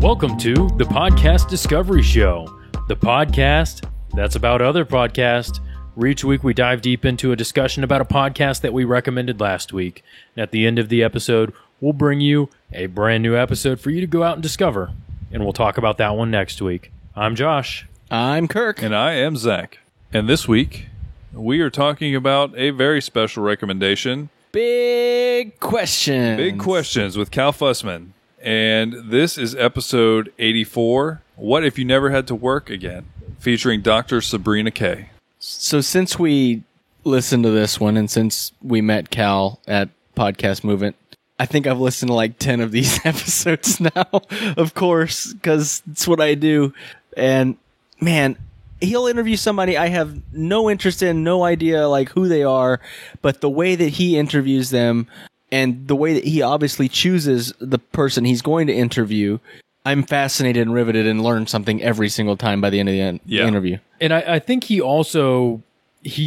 Welcome to the Podcast Discovery Show, the podcast that's about other podcasts. Where each week we dive deep into a discussion about a podcast that we recommended last week. And at the end of the episode, we'll bring you a brand new episode for you to go out and discover. And we'll talk about that one next week. I'm Josh. I'm Kirk. And I am Zach. And this week, we are talking about a very special recommendation. Big Questions. Big Questions with Cal Fussman. And this is episode 84, What If You Never Had to Work Again? Featuring Dr. Sabrina Kay. So since we listened to this one and since we met Cal at Podcast Movement, I think I've listened to like 10 of these episodes now, of course, because it's what I do. And man, he'll interview somebody I have no interest in, no idea like who they are, but the way that he interviews them and the way that he obviously chooses the person he's going to interview, I'm fascinated and riveted and learn something every single time by the end of the interview. And I think he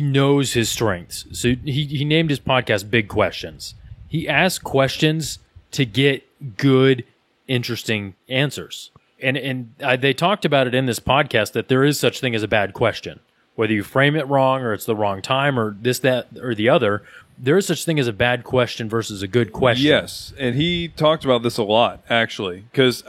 knows his strengths. So he named his podcast Big Questions. He asks questions to get good, interesting answers. And they talked about it in this podcast that there is such thing as a bad question. Whether you frame it wrong or it's the wrong time or this, that, or the other, there is such thing as a bad question versus a good question. Yes, and he talked about this a lot, actually, because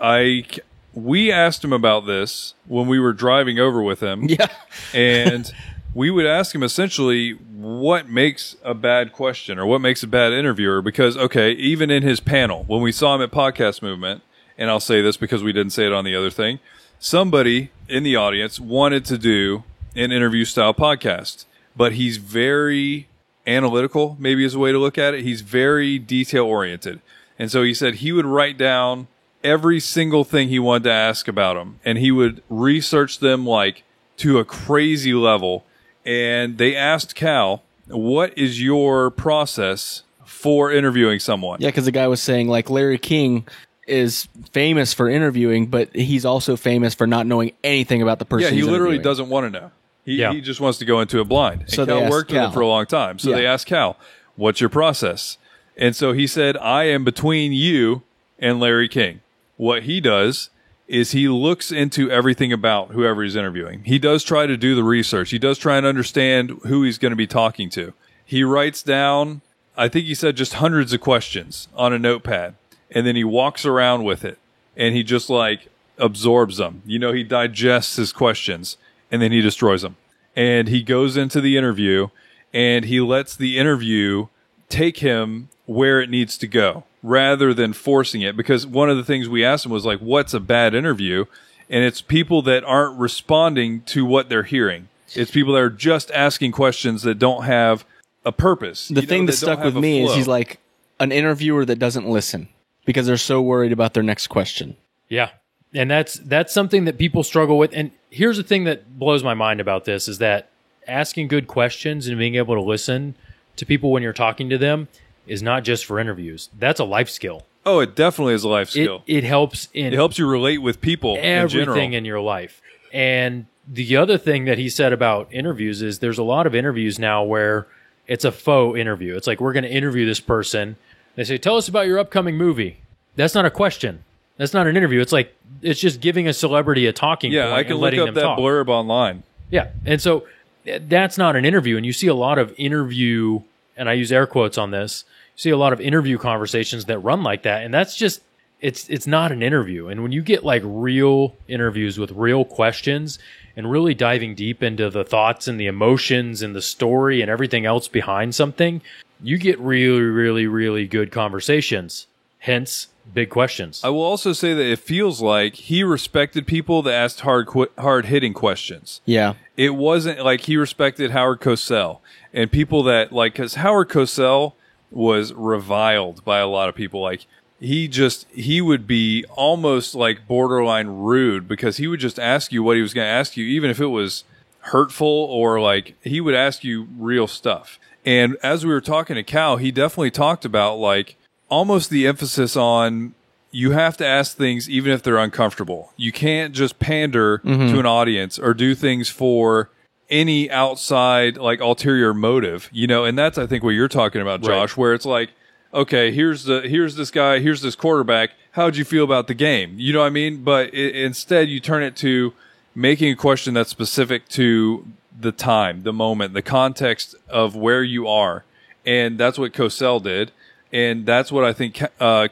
we asked him about this when we were driving over with him. Yeah. And we would ask him essentially what makes a bad question or what makes a bad interviewer. Because, okay, even in his panel, when we saw him at Podcast Movement, and I'll say this because we didn't say it on the other thing, somebody in the audience wanted to do an interview-style podcast. But he's very analytical, maybe is a way to look at it. He's very detail-oriented. And so he said he would write down every single thing he wanted to ask about them, and he would research them like to a crazy level. And they asked Cal, what is your process for interviewing someone? Yeah, because the guy was saying like Larry King is famous for interviewing, but he's also famous for not knowing anything about the person. Yeah, he literally interviewing. doesn't want to know. He just wants to go into it blind. And so Cal worked with him for a long time. So they asked Cal, what's your process? And so he said, I am between you and Larry King. What he does is he looks into everything about whoever he's interviewing. He does try to do the research. He does try and understand who he's going to be talking to. He writes down, I think he said just hundreds of questions on a notepad. And then he walks around with it. And he just like absorbs them. You know, he digests his questions. And then he destroys them. And he goes into the interview, and he lets the interview take him where it needs to go, rather than forcing it. Because one of the things we asked him was like, what's a bad interview? And it's people that aren't responding to what they're hearing. It's people that are just asking questions that don't have a purpose. The thing that stuck with me is he's like an interviewer that doesn't listen because they're so worried about their next question. Yeah. And that's something that people struggle with. And here's the thing that blows my mind about this is that asking good questions and being able to listen to people when you're talking to them is not just for interviews. That's a life skill. Oh, it definitely is a life skill. It helps you relate with people in general. Everything in your life. And the other thing that he said about interviews is there's a lot of interviews now where it's a faux interview. It's like, we're going to interview this person. They say, tell us about your upcoming movie. That's not a question. That's not an interview. It's like, it's just giving a celebrity a talking point. Yeah, I can look up that blurb online. Yeah, and so that's not an interview. And you see a lot of interview, and I use air quotes on this, you see a lot of interview conversations that run like that. And that's just, it's not an interview. And when you get like real interviews with real questions and really diving deep into the thoughts and the emotions and the story and everything else behind something, you get really, really, really good conversations. Hence, Big Questions. I will also say that it feels like he respected people that asked hard-hitting questions. Yeah. It wasn't like he respected Howard Cosell and people that, like, because Howard Cosell was reviled by a lot of people. Like, he would be almost like borderline rude because he would just ask you what he was going to ask you, even if it was hurtful or like he would ask you real stuff. And as we were talking to Cal, he definitely talked about like, almost the emphasis on you have to ask things even if they're uncomfortable. You can't just pander to an audience or do things for any outside like ulterior motive, you know. And that's I think what you're talking about, Josh, right. Where it's like, okay, here's this guy, here's this quarterback. how'd you feel about the game? You know what I mean? But instead, you turn it to making a question that's specific to the time, the moment, the context of where you are. And that's what Cosell did. And that's what I think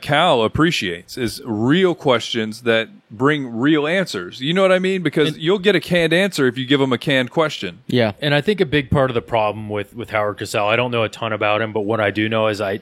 Cal appreciates, is real questions that bring real answers. You know what I mean? Because you'll get a canned answer if you give them a canned question. Yeah. And I think a big part of the problem with Howard Cosell, I don't know a ton about him, but what I do know is I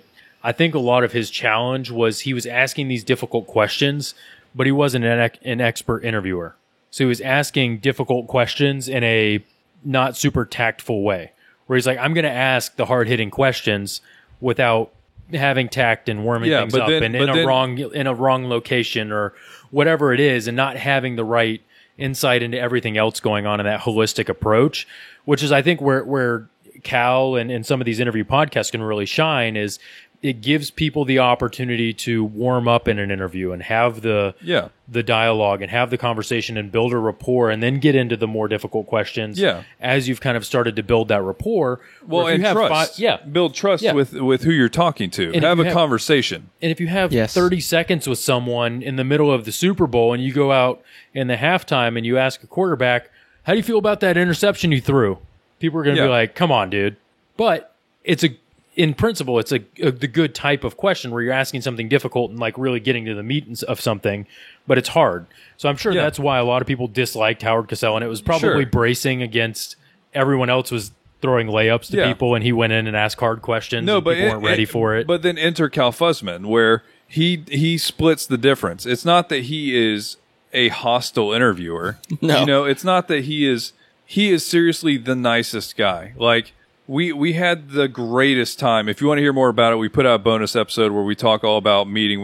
think a lot of his challenge was he was asking these difficult questions, but he wasn't an expert interviewer. So he was asking difficult questions in a not super tactful way, where he's like, I'm going to ask the hard-hitting questions without having tact and warming things up in a wrong location or whatever it is, and not having the right insight into everything else going on in that holistic approach, which is, I think, where Cal and some of these interview podcasts can really shine, is it gives people the opportunity to warm up in an interview and have the dialogue and have the conversation and build a rapport, and then get into the more difficult questions as you've kind of started to build that rapport. Well, and trust. Build trust with who you're talking to. And have a conversation. And if you have 30 seconds with someone in the middle of the Super Bowl and you go out in the halftime and you ask a quarterback, how do you feel about that interception you threw? People are going to be like, come on, dude. But in principle, it's the good type of question where you're asking something difficult and like really getting to the meat of something, but it's hard. So I'm sure that's why a lot of people disliked Howard Cosell, and it was probably bracing against everyone else was throwing layups to people, and he went in and asked hard questions. No, but people weren't ready for it. But then enter Cal Fussman, where he splits the difference. It's not that he is a hostile interviewer. No, you know, it's not that he is seriously the nicest guy. Like, We had the greatest time. If you want to hear more about it, we put out a bonus episode where we talk all about meeting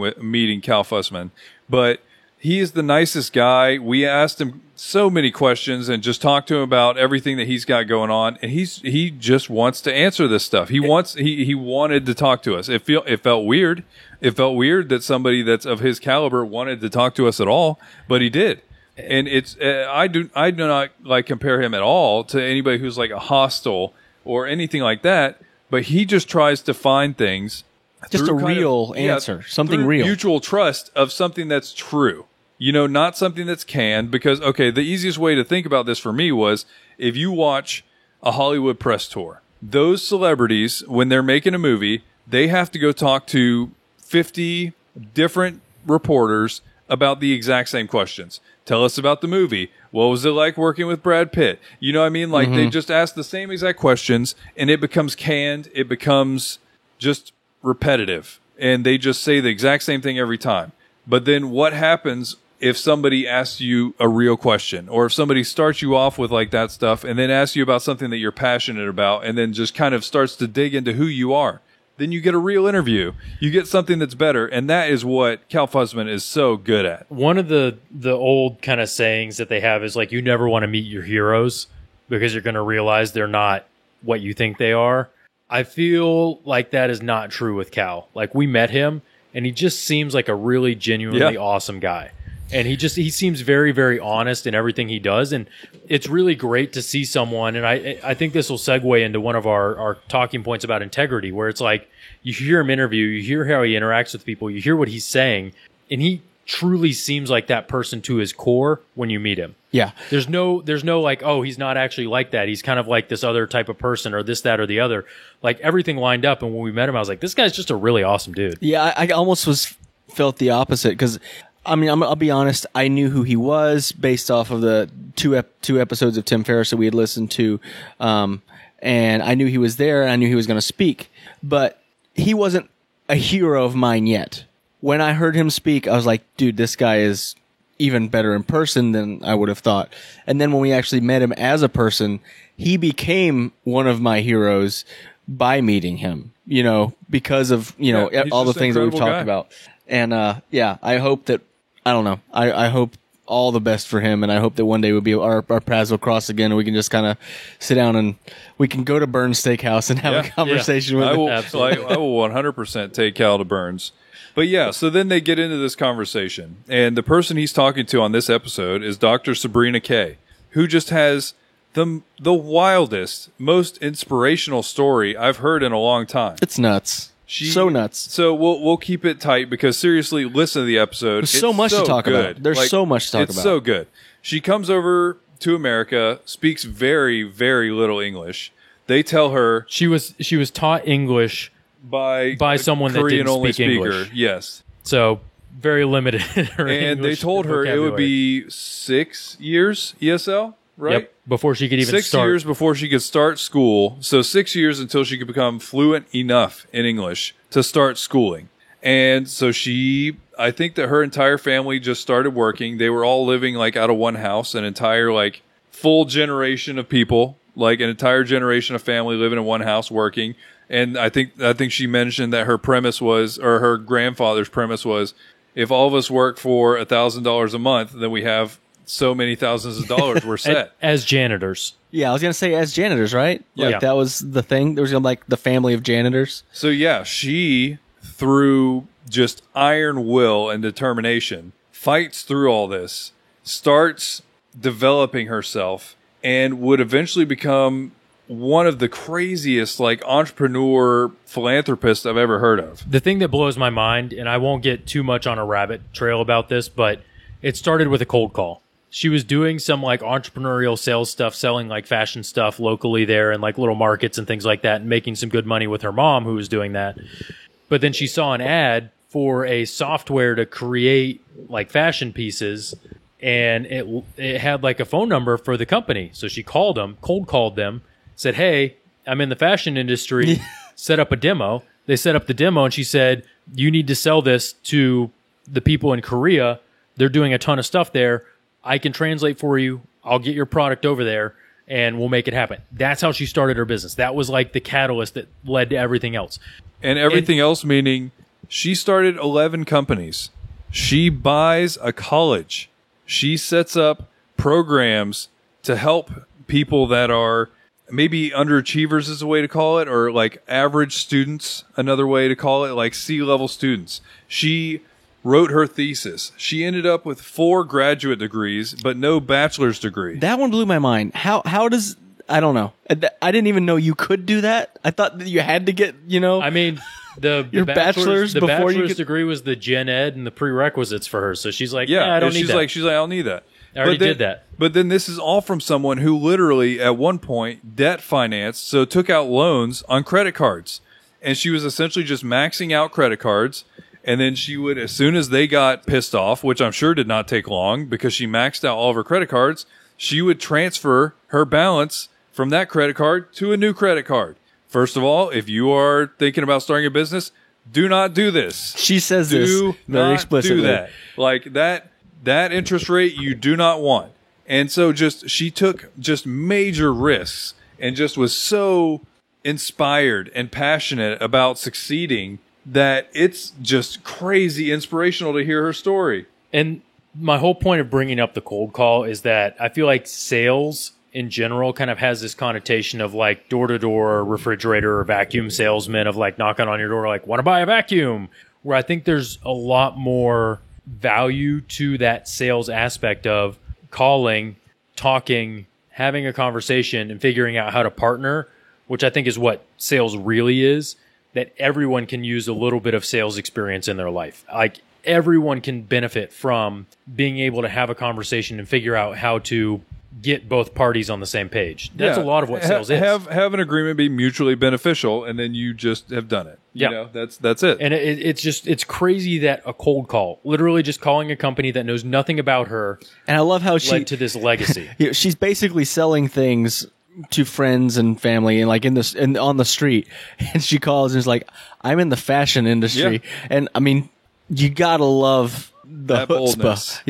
Cal Fussman. But he is the nicest guy. We asked him so many questions and just talked to him about everything that he's got going on, and he just wants to answer this stuff. He wanted to talk to us. It felt weird. It felt weird that somebody that's of his caliber wanted to talk to us at all, but he did. And it's I do not like compare him at all to anybody who's like a hostile or anything like that, but he just tries to find things. Just a real answer, something real. Mutual trust of something that's true. You know, not something that's canned, because, okay, the easiest way to think about this for me was if you watch a Hollywood press tour, those celebrities, when they're making a movie, they have to go talk to 50 different reporters about the exact same questions. Tell us about the movie. What was it like working with Brad Pitt? You know what I mean? Like, they just ask the same exact questions, and it becomes canned. It becomes just repetitive, and they just say the exact same thing every time. But then what happens if somebody asks you a real question, or if somebody starts you off with like that stuff and then asks you about something that you're passionate about, and then just kind of starts to dig into who you are? Then you get a real interview. You get something that's better, and that is what Cal Fussman is so good at. One of the old kind of sayings that they have is like, you never want to meet your heroes because you're going to realize they're not what you think they are. I feel like that is not true with Cal. Like, we met him, and he just seems like a really genuinely awesome guy. And he seems very, very honest in everything he does. And it's really great to see someone, and I think this will segue into one of our talking points about integrity, where it's like, you hear him interview, you hear how he interacts with people, you hear what he's saying, and he truly seems like that person to his core when you meet him. Yeah. There's no like, oh, he's not actually like that. He's kind of like this other type of person, or this, that, or the other. Like, everything lined up, and when we met him, I was like, this guy's just a really awesome dude. Yeah, I almost felt the opposite, because I mean, I'll be honest, I knew who he was based off of the two episodes of Tim Ferriss that we had listened to, and I knew he was there, and I knew he was going to speak, but he wasn't a hero of mine yet. When I heard him speak, I was like, dude, this guy is even better in person than I would have thought. And then when we actually met him as a person, he became one of my heroes by meeting him, you know, because of, you know, all the things that we've talked about. And, I hope that, I don't know. I hope all the best for him, and I hope that one day we'll be our paths will cross again, and we can just kind of sit down and we can go to Burns Steakhouse and have a conversation with him. I will 100% take Cal to Burns. But yeah, so then they get into this conversation, and the person he's talking to on this episode is Dr. Sabrina Kay, who just has the wildest, most inspirational story I've heard in a long time. It's nuts. So nuts. So we'll keep it tight because seriously, listen to the episode. There's so much to talk about. There's so much to talk about. It's so good. She comes over to America, speaks very, very little English. They tell her she was taught English by someone that didn't speak English. Yes. So very limited. And they told her it would be 6 years ESL, right? Yep, before she could even 6 start. years before she could start school. So 6 years until she could become fluent enough in English to start schooling. And so I think that her entire family just started working. They were all living like out of one house, an entire like full generation of people, like an entire generation of family living in one house working. And I think she mentioned that her premise was, or her grandfather's premise was, if all of us work for $1,000 a month, then we have so many thousands of dollars we're set. As janitors. Yeah, I was going to say as janitors, right? Yeah. Like that was the thing. There was like the family of janitors. So yeah, she, through just iron will and determination, fights through all this, starts developing herself, and would eventually become one of the craziest like entrepreneur philanthropists I've ever heard of. The thing that blows my mind, and I won't get too much on a rabbit trail about this, but it started with a cold call. She was doing some like entrepreneurial sales stuff, selling like fashion stuff locally there and like little markets and things like that, and making some good money with her mom who was doing that. But then she saw an ad for a software to create like fashion pieces, and it had like a phone number for the company. So she called them, cold called them, said, "Hey, I'm in the fashion industry, set up a demo." They set up the demo, and she said, "You need to sell this to the people in Korea. They're doing a ton of stuff there. I can translate for you. I'll get your product over there, and we'll make it happen." That's how she started her business. That was like the catalyst that led to everything else. And everything else meaning she started 11 companies. She buys a college. She sets up programs to help people that are maybe underachievers is a way to call it, or like average students, another way to call it, like C-level students. She wrote her thesis. She ended up with 4 graduate degrees, but no bachelor's degree. That one blew my mind. How does, I don't know. I didn't even know you could do that. I thought that you had to get, I mean, your bachelor's before bachelor's you could... degree was the gen ed and the prerequisites for her. So she's like, I don't need that. She's like, I don't need that. I already did that. But then this is all from someone who literally at one point debt financed, so took out loans on credit cards. And she was essentially just maxing out credit cards. And then she would, as soon as they got pissed off, which I'm sure did not take long because she maxed out all of her credit cards, she would transfer her balance from that credit card to a new credit card. First of all, if you are thinking about starting a business, do not do this. She says this very explicitly. Do that. Like that interest rate you do not want. And so she took just major risks and just was so inspired and passionate about succeeding that it's just crazy inspirational to hear her story. And my whole point of bringing up the cold call is that I feel like sales in general kind of has this connotation of like door-to-door refrigerator or vacuum salesman, of like knocking on your door like, "Want to buy a vacuum?" Where I think there's a lot more value to that sales aspect of calling, talking, having a conversation, and figuring out how to partner, which I think is what sales really is, that everyone can use a little bit of sales experience in their life. Like everyone can benefit from being able to have a conversation and figure out how to get both parties on the same page. That's a lot of what sales is. Have an agreement be mutually beneficial, and then you just have done it. You know, that's it. And it's crazy that a cold call, literally just calling a company that knows nothing about her, and I love how she led to this legacy. She's basically selling things to friends and family, and like on the street, and she calls and is like, "I'm in the fashion industry," and I mean, you gotta love the boldness,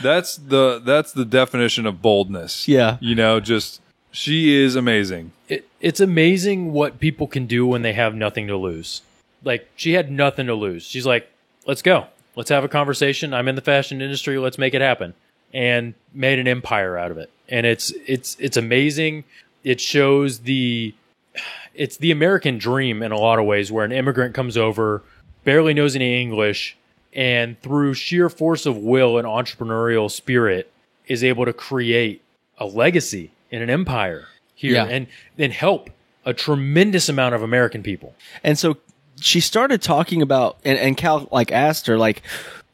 that's the definition of boldness. Yeah, just she is amazing. It's amazing what people can do when they have nothing to lose. Like she had nothing to lose. She's like, "Let's go. Let's have a conversation. I'm in the fashion industry. Let's make it happen," and made an empire out of it. And it's amazing. It shows it's the American dream in a lot of ways, where an immigrant comes over, barely knows any English, and through sheer force of will and entrepreneurial spirit is able to create a legacy in an empire here and then help a tremendous amount of American people. And so she started talking about, and Cal like asked her, like,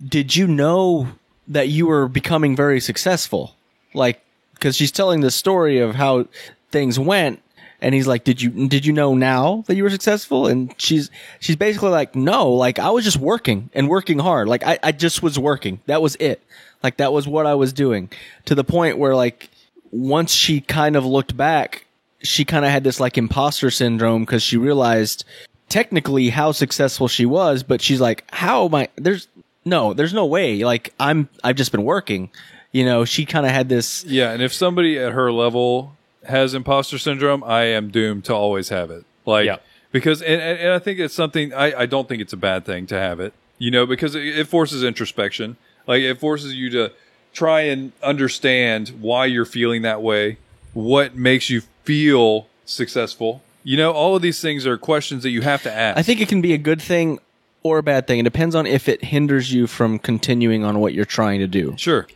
did you know that you were becoming very successful? Like, because she's telling the story of how things went, and he's like, did you know now that you were successful? And she's basically like, no, like I was just working and working hard. Like I just was working. That was it. Like that was what I was doing, to the point where like once she kind of looked back, she kind of had this like imposter syndrome, because she realized technically how successful she was, but she's like, how am I? There's no way. Like I've just been working. You know, she kind of had this. Yeah, and if somebody at her level has imposter syndrome, I am doomed to always have it. Like, Yeah. because, and I think it's something, I don't think it's a bad thing to have it, you know, because it forces introspection. Like, it forces you to try and understand why you're feeling that way, what makes you feel successful. You know, all of these things are questions that you have to ask. I think it can be a good thing or a bad thing. It depends on if it hinders you from continuing on what you're trying to do. Sure.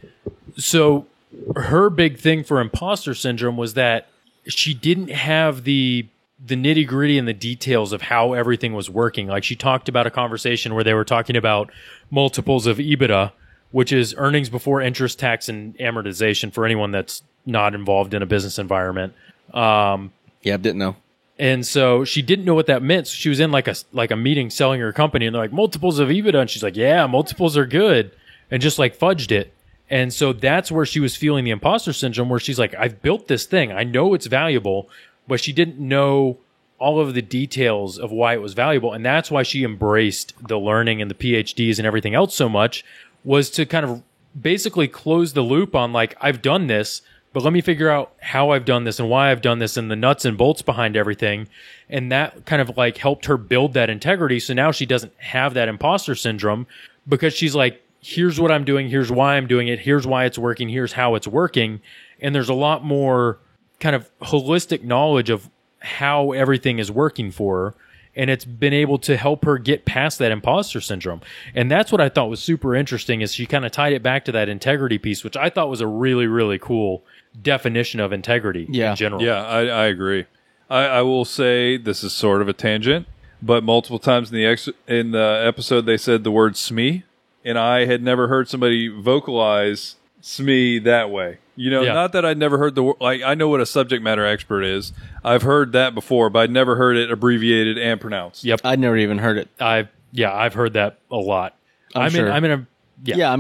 So her big thing for imposter syndrome was that she didn't have the nitty gritty and the details of how everything was working. Like, she talked about a conversation where they were talking about multiples of EBITDA, which is earnings before interest, tax, and amortization for anyone that's not involved in a business environment. Yeah, didn't know. And so she didn't know what that meant. So she was in like a meeting selling her company, and they're like, multiples of EBITDA. And she's like, yeah, multiples are good. And just like fudged it. And so that's where she was feeling the imposter syndrome, where she's like, I've built this thing. I know it's valuable, but she didn't know all of the details of why it was valuable. And that's why she embraced the learning and the PhDs and everything else so much, was to kind of basically close the loop on like, I've done this, but let me figure out how I've done this and why I've done this and the nuts and bolts behind everything. And that kind of like helped her build that integrity. So now she doesn't have that imposter syndrome, because she's like, here's what I'm doing, here's why I'm doing it, here's why it's working, here's how it's working. And there's a lot more kind of holistic knowledge of how everything is working for her. And it's been able to help her get past that imposter syndrome. And that's what I thought was super interesting, is she kind of tied it back to that integrity piece, which I thought was a really, really cool definition of integrity in general. Yeah, I agree. I will say, this is sort of a tangent, but multiple times in the episode they said the word SME, and I had never heard somebody vocalize SME that way. You know, not that I'd never heard the word, like, I know what a subject matter expert is. I've heard that before, but I'd never heard it abbreviated and pronounced. Yep. I'd never even heard it. I've heard that a lot. I'm sure. I mean,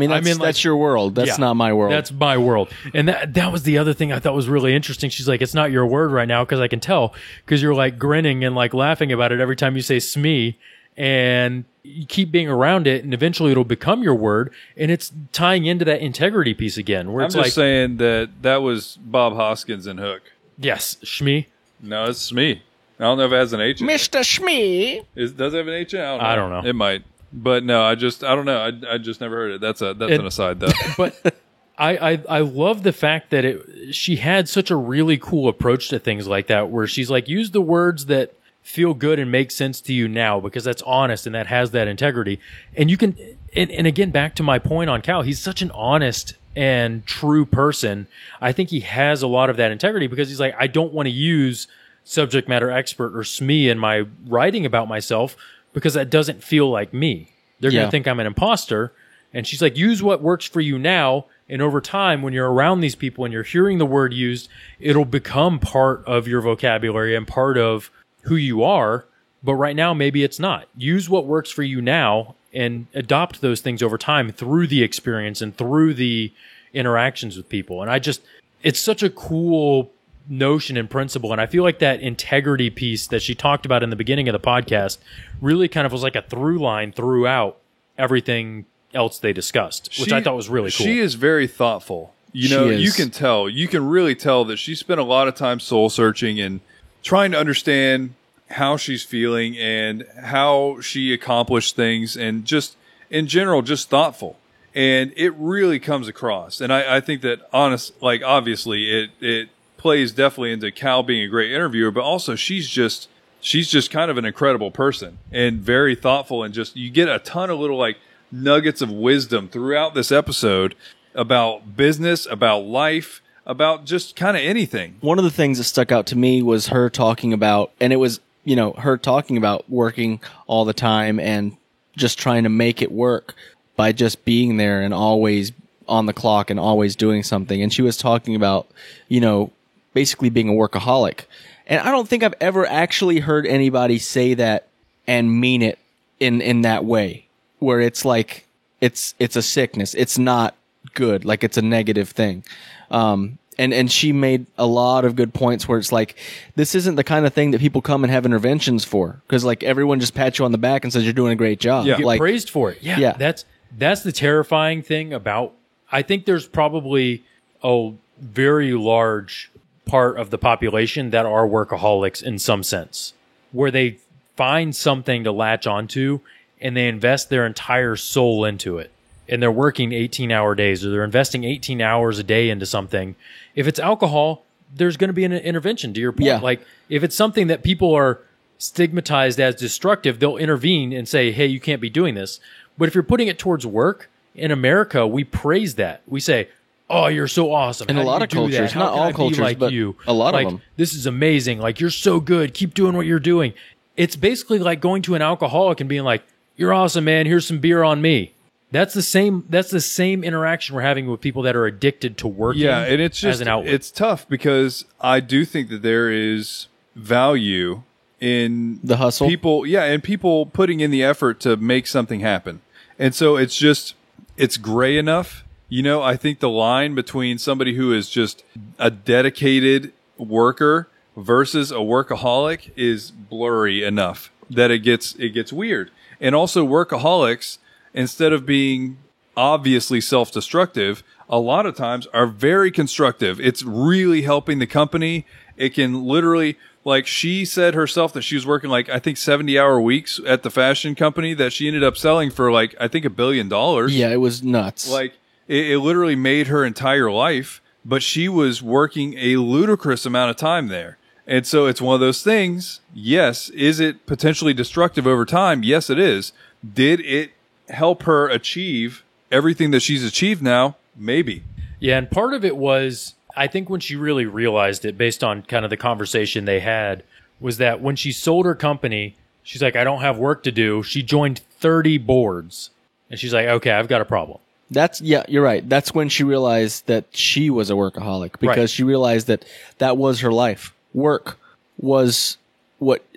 that's your world. That's not my world. That's my world. And that was the other thing I thought was really interesting. She's like, it's not your word right now, because I can tell, because you're like grinning and like laughing about it every time you say SME, and you keep being around it, and eventually it'll become your word. And it's tying into that integrity piece again, where I'm it's just like saying that was Bob Hoskins in Hook. Yes, Shmee. No, it's SME. I don't know if it has an H in it. Mr. Shmee. Does it have an H in it? I don't know. It might. But no, I don't know. I just never heard it. That's an aside, though. But I love the fact that she had such a really cool approach to things like that, where she's like, use the words that feel good and make sense to you now, because that's honest and that has that integrity. And you can, and again, back to my point on Cal, he's such an honest and true person. I think he has a lot of that integrity, because he's like, I don't want to use subject matter expert or SME in my writing about myself, because that doesn't feel like me. They're going to think I'm an imposter. And she's like, use what works for you now. And over time, when you're around these people and you're hearing the word used, it'll become part of your vocabulary and part of who you are. But right now, maybe it's not. Use what works for you now and adopt those things over time through the experience and through the interactions with people. And it's such a cool notion and principle. And I feel like that integrity piece that she talked about in the beginning of the podcast really kind of was like a through line throughout everything else they discussed, which I thought was really cool. She is very thoughtful. You know, you can really tell that she spent a lot of time soul searching and trying to understand how she's feeling and how she accomplished things, and just in general, just thoughtful. And it really comes across. And I think that obviously it plays definitely into Cal being a great interviewer, but also she's just kind of an incredible person and very thoughtful, and just, you get a ton of little like nuggets of wisdom throughout this episode about business, about life, about just kind of anything. One of the things that stuck out to me was her talking about, and it was, her talking about working all the time and just trying to make it work by just being there and always on the clock and always doing something. And she was talking about, basically being a workaholic. And I don't think I've ever actually heard anybody say that and mean it in that way, where it's like, it's a sickness. It's not good. Like, it's a negative thing. And she made a lot of good points where it's like, this isn't the kind of thing that people come and have interventions for. Cause like everyone just pats you on the back and says you're doing a great job. You get like, praised for it. Yeah. That's the terrifying thing about, I think there's probably a very large part of the population that are workaholics in some sense, where they find something to latch onto and they invest their entire soul into it. And they're working 18-hour days, or they're investing 18 hours a day into something. If it's alcohol, there's going to be an intervention, to your point. Yeah. Like, if it's something that people are stigmatized as destructive, they'll intervene and say, hey, you can't be doing this. But if you're putting it towards work, in America, we praise that. We say, oh, you're so awesome. In a lot of cultures, not all cultures, but a lot of them. This is amazing. Like, you're so good. Keep doing what you're doing. It's basically like going to an alcoholic and being like, you're awesome, man. Here's some beer on me. That's the same interaction we're having with people that are addicted to working. Yeah, and it's just as an outlet. It's tough because I do think that there is value in the hustle. People putting in the effort to make something happen. And so it's gray enough. I think the line between somebody who is just a dedicated worker versus a workaholic is blurry enough that it gets weird. And also workaholics, instead of being obviously self-destructive, a lot of times are very constructive. It's really helping the company. It can literally, like she said herself that she was working like, I think 70-hour weeks at the fashion company that she ended up selling for like, I think $1 billion. Yeah, it was nuts. Like it literally made her entire life, but she was working a ludicrous amount of time there. And so it's one of those things. Yes. Is it potentially destructive over time? Yes, it is. Did it help her achieve everything that she's achieved now? Maybe. Yeah. And part of it was, I think when she really realized it, based on kind of the conversation they had, was that when she sold her company, she's like, I don't have work to do. She joined 30 boards. And she's like, okay, I've got a problem. You're right. That's when she realized that she was a workaholic, because she realized that was her life. Work was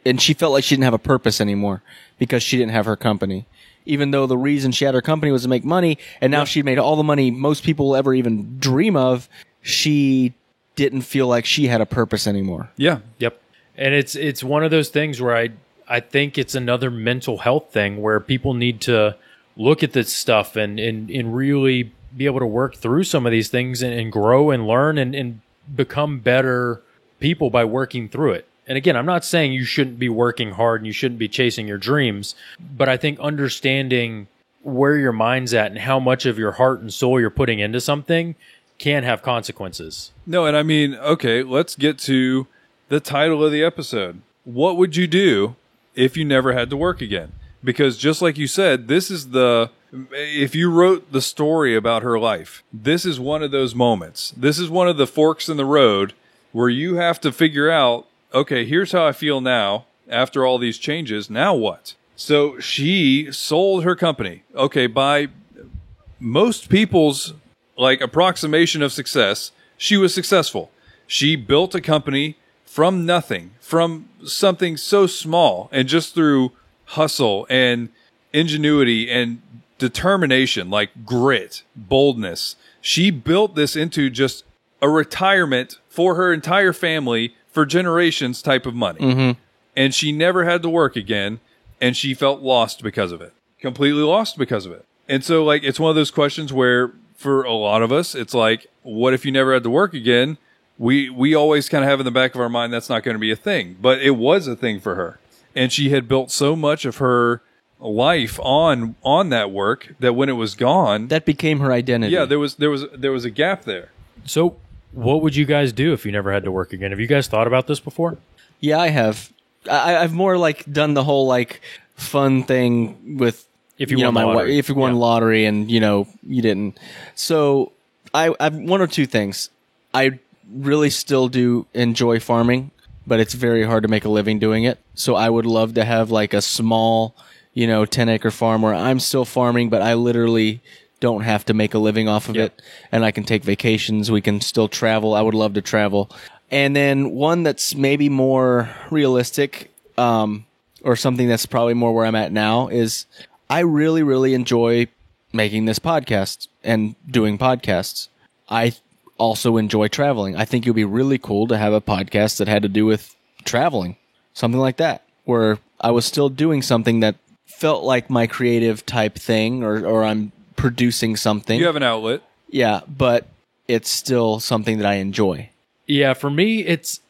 and she felt like she didn't have a purpose anymore because she didn't have her company. Even though the reason she had her company was to make money, and now she'd made all the money most people will ever even dream of, she didn't feel like she had a purpose anymore. Yeah. Yep. And it's one of those things where I think it's another mental health thing where people need to look at this stuff and really be able to work through some of these things and grow and learn and become better people by working through it. And again, I'm not saying you shouldn't be working hard and you shouldn't be chasing your dreams, but I think understanding where your mind's at and how much of your heart and soul you're putting into something can have consequences. No, and I mean, okay, let's get to the title of the episode. What would you do if you never had to work again? Because just like you said, if you wrote the story about her life, this is one of those moments. This is one of the forks in the road where you have to figure out, okay, here's how I feel now after all these changes. Now what? So she sold her company. Okay, by most people's approximation of success, she was successful. She built a company from nothing, from something so small, and just through hustle and ingenuity and determination, like grit, boldness. She built this into just a retirement for her entire family for generations type of money. Mm-hmm. And she never had to work again, and she felt lost because of it. Completely lost because of it. And so it's one of those questions where for a lot of us, it's like, what if you never had to work again? We always kind of have in the back of our mind that's not going to be a thing, but it was a thing for her. And she had built so much of her life on that work that when it was gone, that became her identity. Yeah, there was a gap there. So what would you guys do if you never had to work again? Have you guys thought about this before? Yeah, I have. I've more done the whole fun thing with if you won the lottery. If you won lottery and you didn't. So I've one or two things. I really still do enjoy farming, but it's very hard to make a living doing it. So I would love to have like a small, 10-acre farm where I'm still farming, but I literally don't have to make a living off of it, and I can take vacations. We can still travel. I would love to travel. And then one that's maybe more realistic, or something that's probably more where I'm at now, is I really, really enjoy making this podcast and doing podcasts. I also enjoy traveling. I think it would be really cool to have a podcast that had to do with traveling, something like that, where I was still doing something that felt like my creative type thing, or I'm producing something. You have an outlet. Yeah, but it's still something that I enjoy. Yeah, for me, it's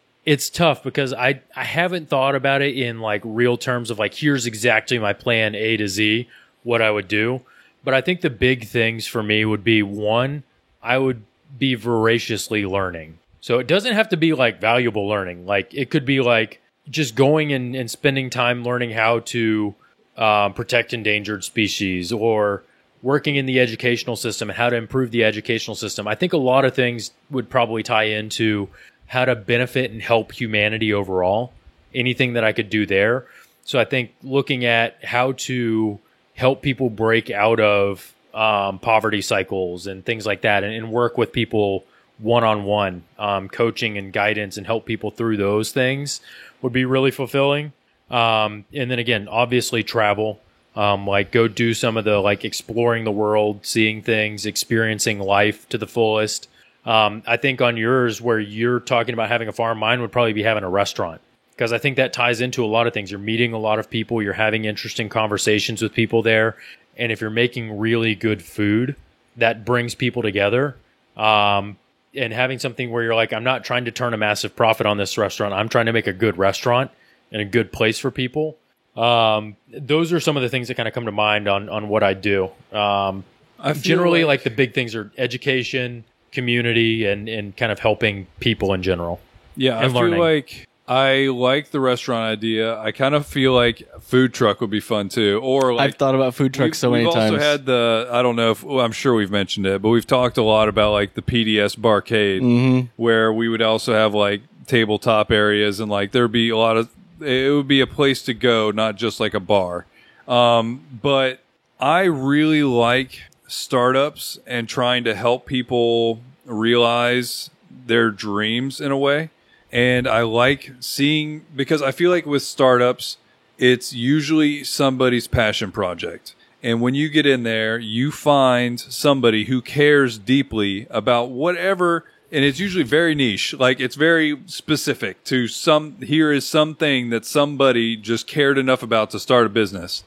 tough because I haven't thought about it in like real terms of like, here's exactly my plan A to Z, what I would do. But I think the big things for me would be, one, I would be voraciously learning. So it doesn't have to be like valuable learning. Like it could be like just going and spending time learning how to protect endangered species, or working in the educational system and how to improve the educational system. I think a lot of things would probably tie into how to benefit and help humanity overall. Anything that I could do there. So I think looking at how to help people break out of poverty cycles and things like that, and work with people one-on-one, coaching and guidance, and help people through those things would be really fulfilling. And then again, obviously travel, like go do some of the like exploring the world, seeing things, experiencing life to the fullest. I think on yours, where you're talking about having a farm, mine would probably be having a restaurant, because I think that ties into a lot of things. You're meeting a lot of people, you're having interesting conversations with people there. And if you're making really good food, that brings people together. And having something where you're like, I'm not trying to turn a massive profit on this restaurant. I'm trying to make a good restaurant and a good place for people. Those are some of the things that kind of come to mind on what I do. Generally, like the big things are education, community, and kind of helping people in general. Yeah, I feel like I like the restaurant idea. I kind of feel like food truck would be fun too. Or like, I've thought about food trucks so many times. We've also had I don't know if, I'm sure we've mentioned it, but we've talked a lot about like the PDS Barcade, where we would also have like tabletop areas, and like there'd be it would be a place to go, not just like a bar. But I really like startups and trying to help people realize their dreams in a way. And I like seeing, because I feel like with startups, it's usually somebody's passion project. And when you get in there, you find somebody who cares deeply about whatever, and it's usually very niche. Like it's very specific to here is something that somebody just cared enough about to start a business.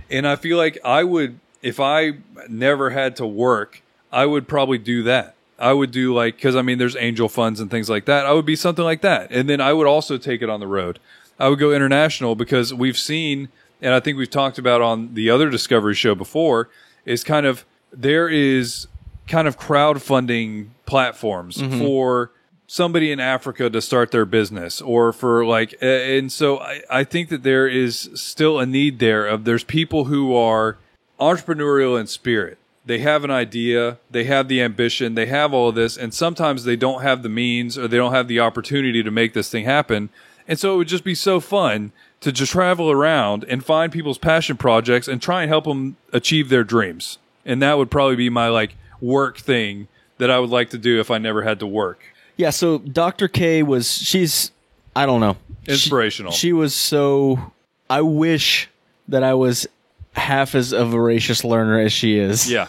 And I feel like I would, if I never had to work, I would probably do that. I would do like, because I mean, there's angel funds and things like that. I would be something like that. And then I would also take it on the road. I would go international, because we've seen, and I think we've talked about on the other Discovery show before, is kind of, there is kind of crowdfunding platforms for somebody in Africa to start their business, or for like, and so I think that there is still a need there there's people who are entrepreneurial in spirit. They have an idea, they have the ambition, they have all of this, and sometimes they don't have the means, or they don't have the opportunity to make this thing happen. And so it would just be so fun to just travel around and find people's passion projects and try and help them achieve their dreams. And that would probably be my like work thing that I would like to do if I never had to work. Yeah, so Dr. K she's, I don't know. Inspirational. She was so, I wish that I was half as a voracious learner as she is. Yeah.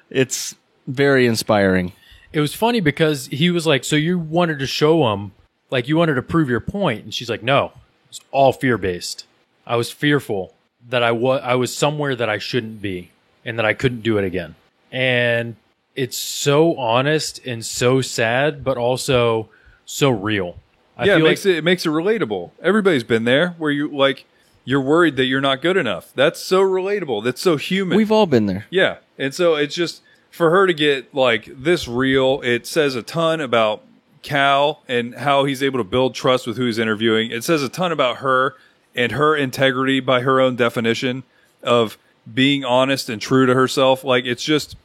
It's very inspiring. It was funny because he was like, so you wanted to show him, like you wanted to prove your point. And she's like, no, it's all fear-based. I was fearful that I was somewhere that I shouldn't be, and that I couldn't do it again. And it's so honest and so sad, but also so real. It makes it relatable. Everybody's been there where you're worried that you're not good enough. That's so relatable. That's so human. We've all been there. Yeah. And so it's just, for her to get like this real, it says a ton about Cal and how he's able to build trust with who he's interviewing. It says a ton about her and her integrity by her own definition of being honest and true to herself. Like, it's just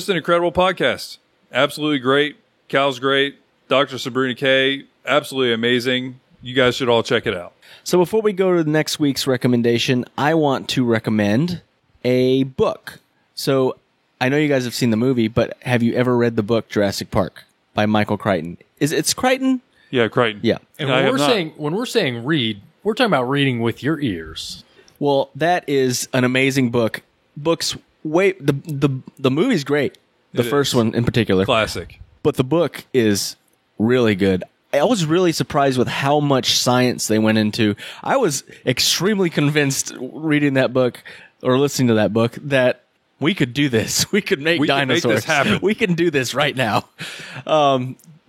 an incredible podcast. Absolutely great. Cal's great. Dr. Sabrina K, absolutely amazing. You guys should all check it out. So before we go to next week's recommendation, I want to recommend a book. So I know you guys have seen the movie, but have you ever read the book Jurassic Park by Michael Crichton? It's Crichton? Yeah, Crichton. Yeah. And I have not. when we're saying read, we're talking about reading with your ears. Well, that is an amazing book. The movie's great. The It first is. one in particular. Classic. But the book is really good. I was really surprised with how much science they went into. I was extremely convinced reading that book or listening to that book that we could do this. We could make We can make dinosaurs. this happen. We can do this right now.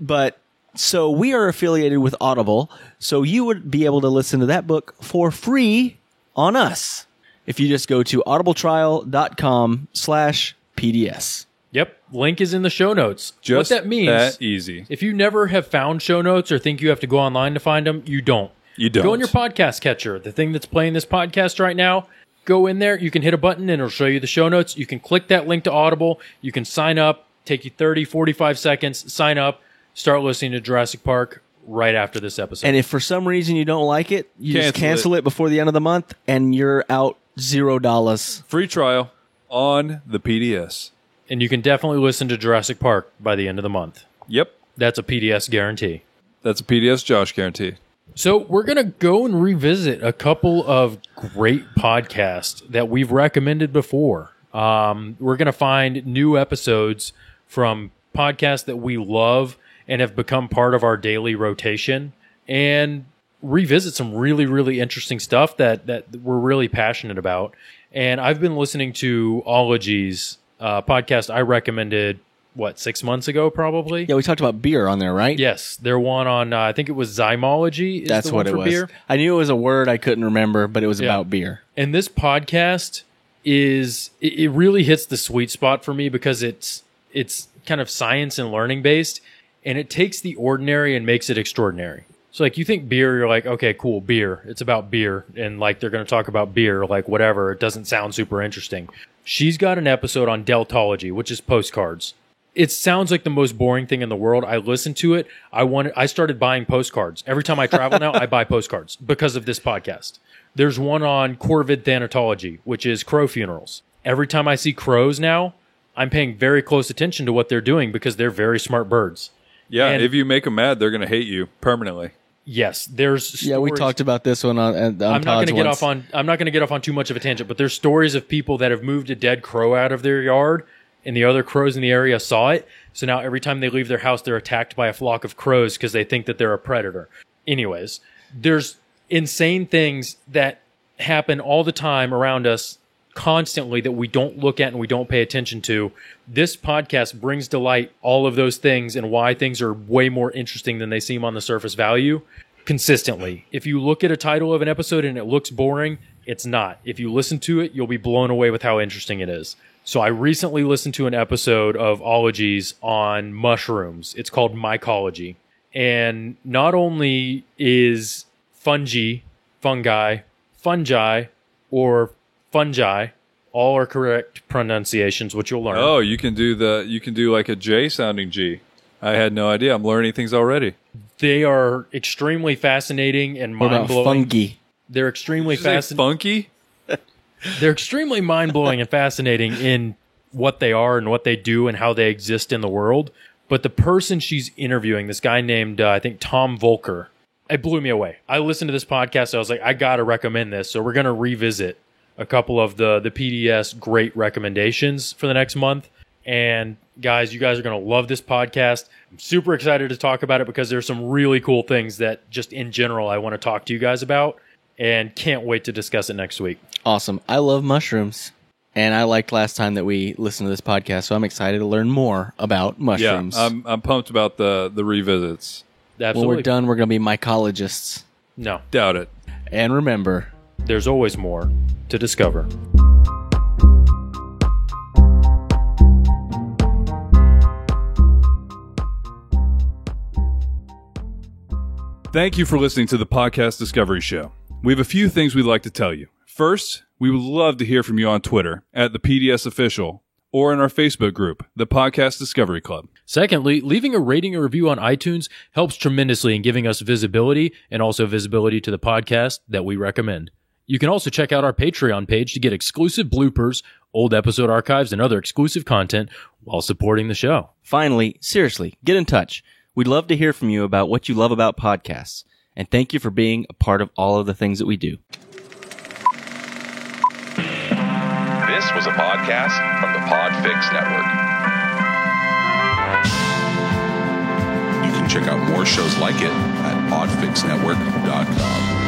But so we are affiliated with Audible, so you would be able to listen to that book for free on us if you just go to audibletrial.com/PDS. Yep. Link is in the show notes. Just what that means, that easy. if you never have found show notes or think you have to go online to find them, you don't. You don't. Go in your podcast catcher, the thing that's playing this podcast right now. Go in there. You can hit a button and it'll show you the show notes. You can click that link to Audible. You can sign up. Take you 30, 45 seconds. Sign up. Start listening to Jurassic Park right after this episode. And if for some reason you don't like it, you just Cancel cancel it before the end of the month, and you're out $0. Free trial on the PDS. And you can definitely listen to Jurassic Park by the end of the month. Yep. That's a PDS guarantee. That's a PDS Josh guarantee. So we're going to go and revisit a couple of great podcasts that we've recommended before. We're going to find new episodes from podcasts that we love and have become part of our daily rotation, and revisit some really, really interesting stuff that we're really passionate about. And I've been listening to Ologies podcast I recommended, 6 months ago, probably? Yeah, we talked about beer on there, right? Yes, they're one on, I think it was Zymology. Is That's the what one it for was. Beer. I knew it was a word I couldn't remember, but it was about beer. And this podcast it really hits the sweet spot for me because it's kind of science and learning based, and it takes the ordinary and makes it extraordinary. So like you think beer, you're like, okay, cool, beer. It's about beer. And like they're going to talk about beer, like whatever. It doesn't sound super interesting. She's got an episode on Deltology, which is postcards. It sounds like the most boring thing in the world. I listened to it. I started buying postcards. Every time I travel now, I buy postcards because of this podcast. There's one on corvid thanatology, which is crow funerals. Every time I see crows now, I'm paying very close attention to what they're doing because they're very smart birds. Yeah, And- if you make them mad, they're going to hate you permanently. Yes, there's stories. Yeah, we talked about this one on I'm not going to get off on. I'm not going to get off on too much of a tangent, but there's stories of people that have moved a dead crow out of their yard, and the other crows in the area saw it. So now every time they leave their house, they're attacked by a flock of crows because they think that they're a predator. Anyways, there's insane things that happen all the time around us constantly that we don't look at and we don't pay attention to. This podcast brings to light all of those things and why things are way more interesting than they seem on the surface value consistently. If you look at a title of an episode and it looks boring, it's not. If you listen to it, you'll be blown away with how interesting it is. So I recently listened to an episode of Ologies on mushrooms. It's called Mycology. And not only is fungi, or fungi, all are correct pronunciations, which you'll learn. Oh, you can do like a J sounding G. I had no idea. I'm learning things already. They are extremely fascinating and What about mind-blowing. fungi? They're extremely Did you say fascinating. funky? They're extremely mind-blowing and fascinating in what they are and what they do and how they exist in the world. But the person she's interviewing, this guy named, I think, Tom Volker, it blew me away. I listened to this podcast. I was like, I got to recommend this. So we're going to revisit a couple of the PDS great recommendations for the next month. And guys, you guys are going to love this podcast. I'm super excited to talk about it because there's some really cool things that just in general I want to talk to you guys about, and can't wait to discuss it next week. Awesome. I love mushrooms. And I liked last time that we listened to this podcast, so I'm excited to learn more about mushrooms. Yeah, I'm pumped about the revisits. Absolutely. When we're done, we're going to be mycologists. No, Doubt it. And remember, there's always more to discover. Thank you for listening to the Podcast Discovery Show. We have a few things we'd like to tell you. First, we would love to hear from you on Twitter at the PDS Official, or in our Facebook group, the Podcast Discovery Club. Secondly, leaving a rating or review on iTunes helps tremendously in giving us visibility and also visibility to the podcast that we recommend. You can also check out our Patreon page to get exclusive bloopers, old episode archives, and other exclusive content while supporting the show. Finally, seriously, get in touch. We'd love to hear from you about what you love about podcasts. And thank you for being a part of all of the things that we do. This was a podcast from the Podfix Network. You can check out more shows like it at podfixnetwork.com.